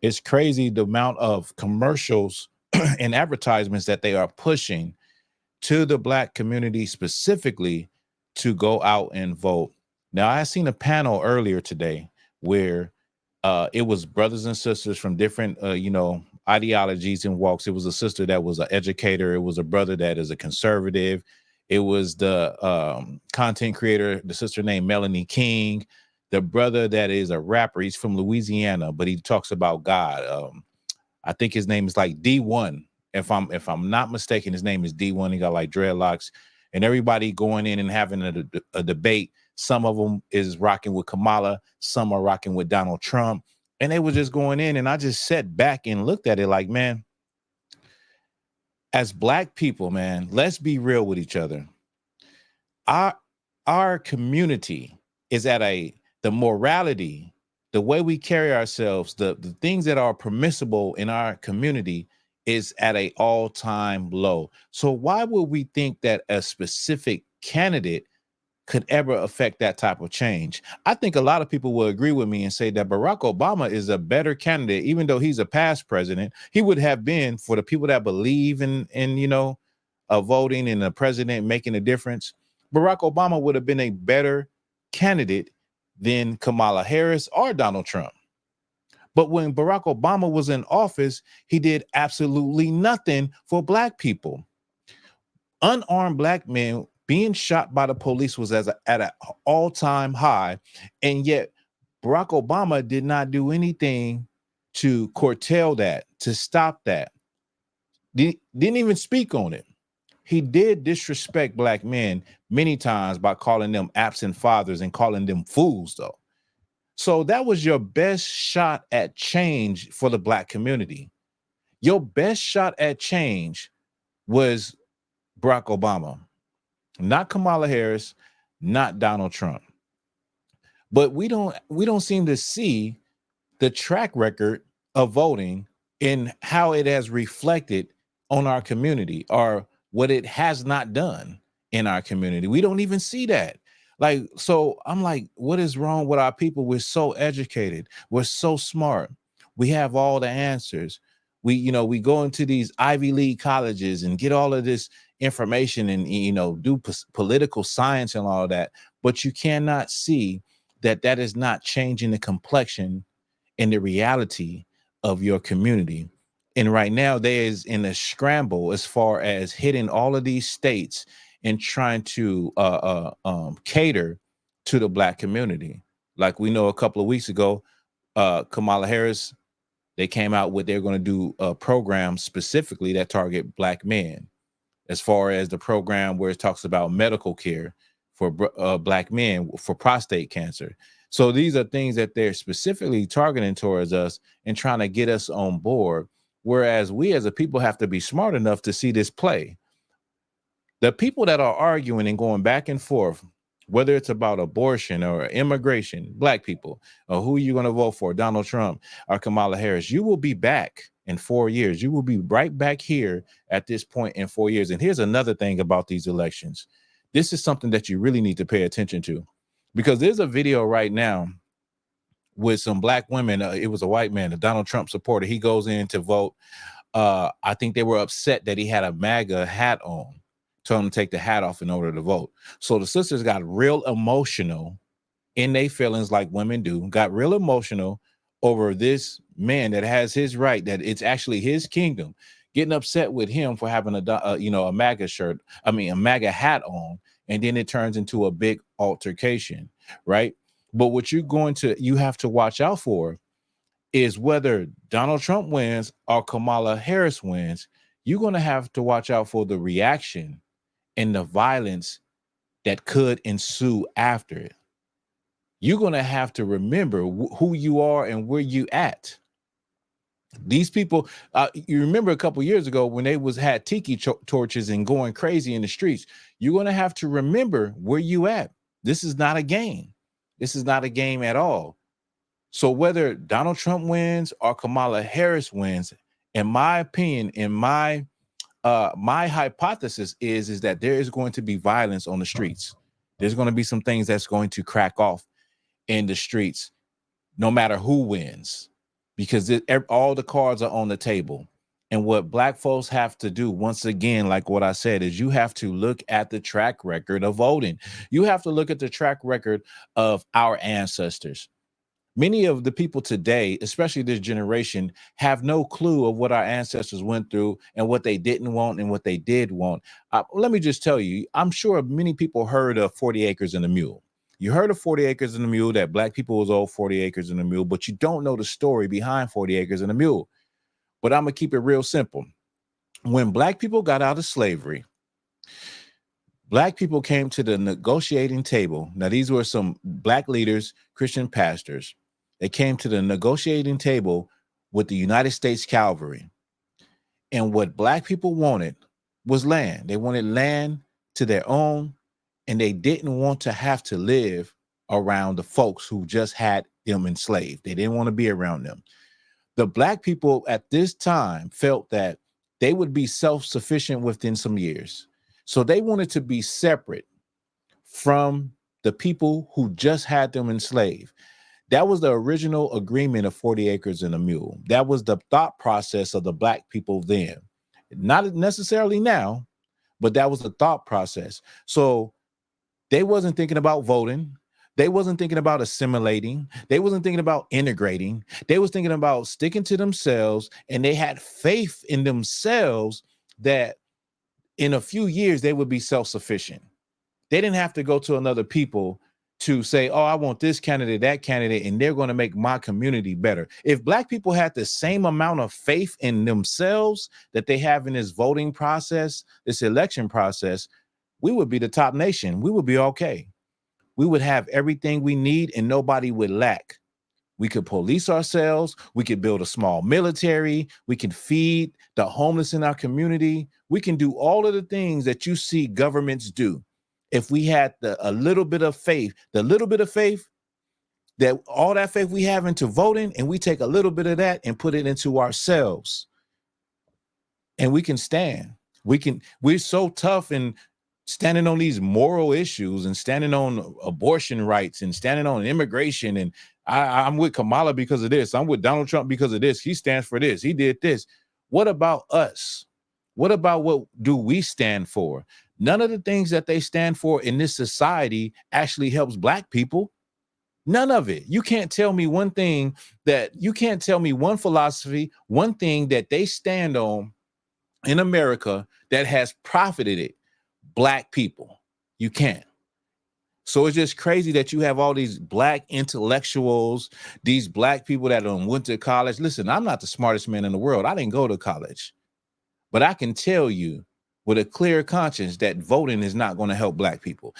It's crazy the amount of commercials and advertisements that they are pushing to the Black community specifically to go out and vote. Now, I seen a panel earlier today where it was brothers and sisters from different, ideologies and walks. It was a sister that was an educator. It was a brother that is a conservative. It was the content creator, the sister named Melanie King, the brother that is a rapper. He's from Louisiana, but he talks about God. I think his name is like D1. If I'm not mistaken, his name is D1. He got like dreadlocks, and everybody going in and having a debate. Some of them is rocking with Kamala, some are rocking with Donald Trump, and they were just going in. And I just sat back and looked at it like, man, as Black people, man, let's be real with each other. Our community is at the morality, the way we carry ourselves, the things that are permissible in our community is at a all-time low. So why would we think that a specific candidate could ever affect that type of change? I think a lot of people will agree with me and say that Barack Obama is a better candidate. Even though he's a past president, he would have been, for the people that believe in voting and the president making a difference, Barack Obama would have been a better candidate than Kamala Harris or Donald Trump. But when Barack Obama was in office, he did absolutely nothing for Black people. Unarmed Black men being shot by the police was at an all-time high, and yet Barack Obama did not do anything to curtail that, to stop that. Didn't even speak on it. He did disrespect Black men many times by calling them absent fathers and calling them fools, though. So that was your best shot at change for the Black community. Your best shot at change was Barack Obama, not Kamala Harris, not Donald Trump. But we don't seem to see the track record of voting and how it has reflected on our community, or what it has not done in our community. We don't even see that. Like, so I'm like, what is wrong with our people? We're so educated. We're so smart. We have all the answers. We go into these Ivy League colleges and get all of this information and, do political science and all of that. But you cannot see that is not changing the complexion and the reality of your community. And right now there is in a scramble as far as hitting all of these states and trying to cater to the Black community. Like we know a couple of weeks ago, Kamala Harris, they came out with they're going to do a program specifically that target Black men, as far as the program where it talks about medical care for Black men for prostate cancer. So these are things that they're specifically targeting towards us and trying to get us on board. Whereas we as a people have to be smart enough to see this play. The people that are arguing and going back and forth, whether it's about abortion or immigration, Black people, or who you're going to vote for, Donald Trump or Kamala Harris, you will be back in 4 years. You will be right back here at this point in 4 years. And here's another thing about these elections. This is something that you really need to pay attention to, because there's a video right now with some Black women. It was a white man, a Donald Trump supporter. He goes in to vote. I think they were upset that he had a MAGA hat on. Told him to take the hat off in order to vote. So the sisters got real emotional in their feelings, like women do, got real emotional over this man that has his right, that it's actually his kingdom, getting upset with him for having a MAGA shirt, a MAGA hat on, and then it turns into a big altercation, right? But what you have to watch out for is whether Donald Trump wins or Kamala Harris wins. You're going to have to watch out for the reaction and the violence that could ensue after it. You're going to have to remember who you are and where you at. These people, you remember a couple years ago when they had tiki torches and going crazy in the streets. You're going to have to remember where you at. This is not a game. This is not a game at all. So whether Donald Trump wins or Kamala Harris wins, in my opinion, in my hypothesis is that there is going to be violence on the streets. There's going to be some things that's going to crack off in the streets, no matter who wins, because all the cards are on the table. And what Black folks have to do, once again, like what I said, is you have to look at the track record of voting. You have to look at the track record of our ancestors. Many of the people today, especially this generation, have no clue of what our ancestors went through and what they didn't want and what they did want. Let me just tell you, I'm sure many people heard of 40 Acres and a Mule. You heard of 40 Acres and a Mule, that Black people was owed 40 acres and a mule, but you don't know the story behind 40 Acres and a Mule. But I'm going to keep it real simple. When Black people got out of slavery, Black people came to the negotiating table. Now, these were some Black leaders, Christian pastors. They came to the negotiating table with the United States Cavalry. And what Black people wanted was land. They wanted land to their own, and they didn't want to have to live around the folks who just had them enslaved. They didn't want to be around them. The Black people at this time felt that they would be self-sufficient within some years. So they wanted to be separate from the people who just had them enslaved. That was the original agreement of 40 Acres and a Mule. That was the thought process of the Black people then. Not necessarily now, but that was the thought process. So they wasn't thinking about voting. They wasn't thinking about assimilating. They wasn't thinking about integrating. They was thinking about sticking to themselves, and they had faith in themselves that in a few years they would be self-sufficient. They didn't have to go to another people to say, oh, I want this candidate, that candidate, and they're going to make my community better. If Black people had the same amount of faith in themselves that they have in this voting process, this election process, we would be the top nation. We would be okay. We would have everything we need and nobody would lack. We could police ourselves. We could build a small military. We can feed the homeless in our community. We can do all of the things that you see governments do. If we had a little bit of faith, that all that faith we have into voting, and we take a little bit of that and put it into ourselves, and we can stand. We're so tough and standing on these moral issues and standing on abortion rights and standing on immigration. And I'm with Kamala because of this. I'm with Donald Trump because of this. He stands for this. He did this. What about us? What about what do we stand for? None of the things that they stand for in this society actually helps Black people. None of it. You can't tell me one thing you can't tell me one philosophy, one thing that they stand on in America that has profited it. Black people. You can't. So it's just crazy that you have all these Black intellectuals, these Black people that went to college. Listen, I'm not the smartest man in the world. I didn't go to college. But I can tell you with a clear conscience that voting is not going to help Black people.